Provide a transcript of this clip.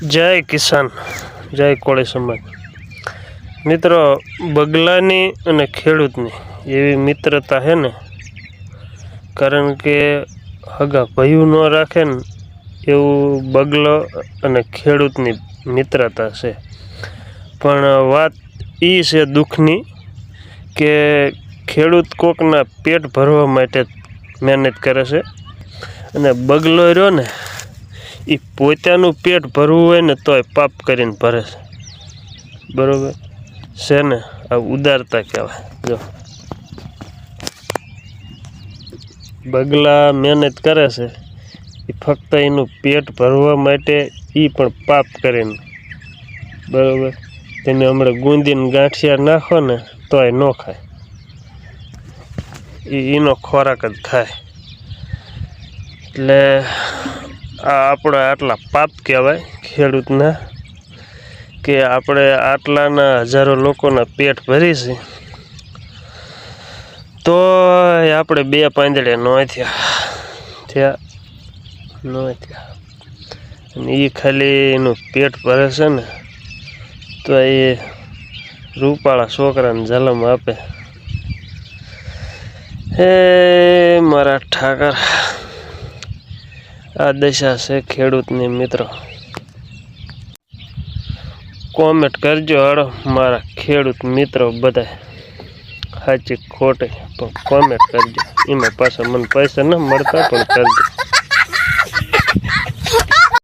જય કિસાન, જય કોળી સમાજ. મિત્રો, બગલાની અને ખેડૂતની એવી મિત્રતા છે ને, કારણ કે હગા ભયું ન રાખે ને એવું બગલો અને ખેડૂતની મિત્રતા છે. પણ વાત એ છે દુઃખની કે ખેડૂત કોકના પેટ ભરવા માટે મહેનત કરે છે અને બગલો રહ્યો ને એ પોતાનું પેટ ભરવું હોય ને તોય પાપ કરીને ભરે છે. બરાબર છે ને? આ ઉદારતા કહેવાય. જો બગલા મહેનત કરે છે એ ફક્ત એનું પેટ ભરવા માટે, એ પણ પાપ કરીને. બરાબર, તેને હમણાં ગુંદીને ગાંઠિયા નાખો ને તોય ન ખાય, એનો ખોરાક જ ખાય. એટલે આ આપણે આટલા પાપ કહેવાય ખેડૂતના, કે આપણે આટલાના હજારો લોકોના પેટ ભરી છે તો આપણે બે પાંદડે ન થયા અને એ ખાલી એનું પેટ ભરે છે ને તો એ રૂપાળા છોકરાને જન્મ આપે. હે મારા ઠાકર, આ દશા છે ખેડૂતની. મિત્રો, કોમેન્ટ કરજો હાડો મારા ખેડૂત મિત્રો બધા, સાચી ખોટી પણ કોમેન્ટ કરજો. એમાં પાછા મને પૈસા ન મળતા પણ કરજો.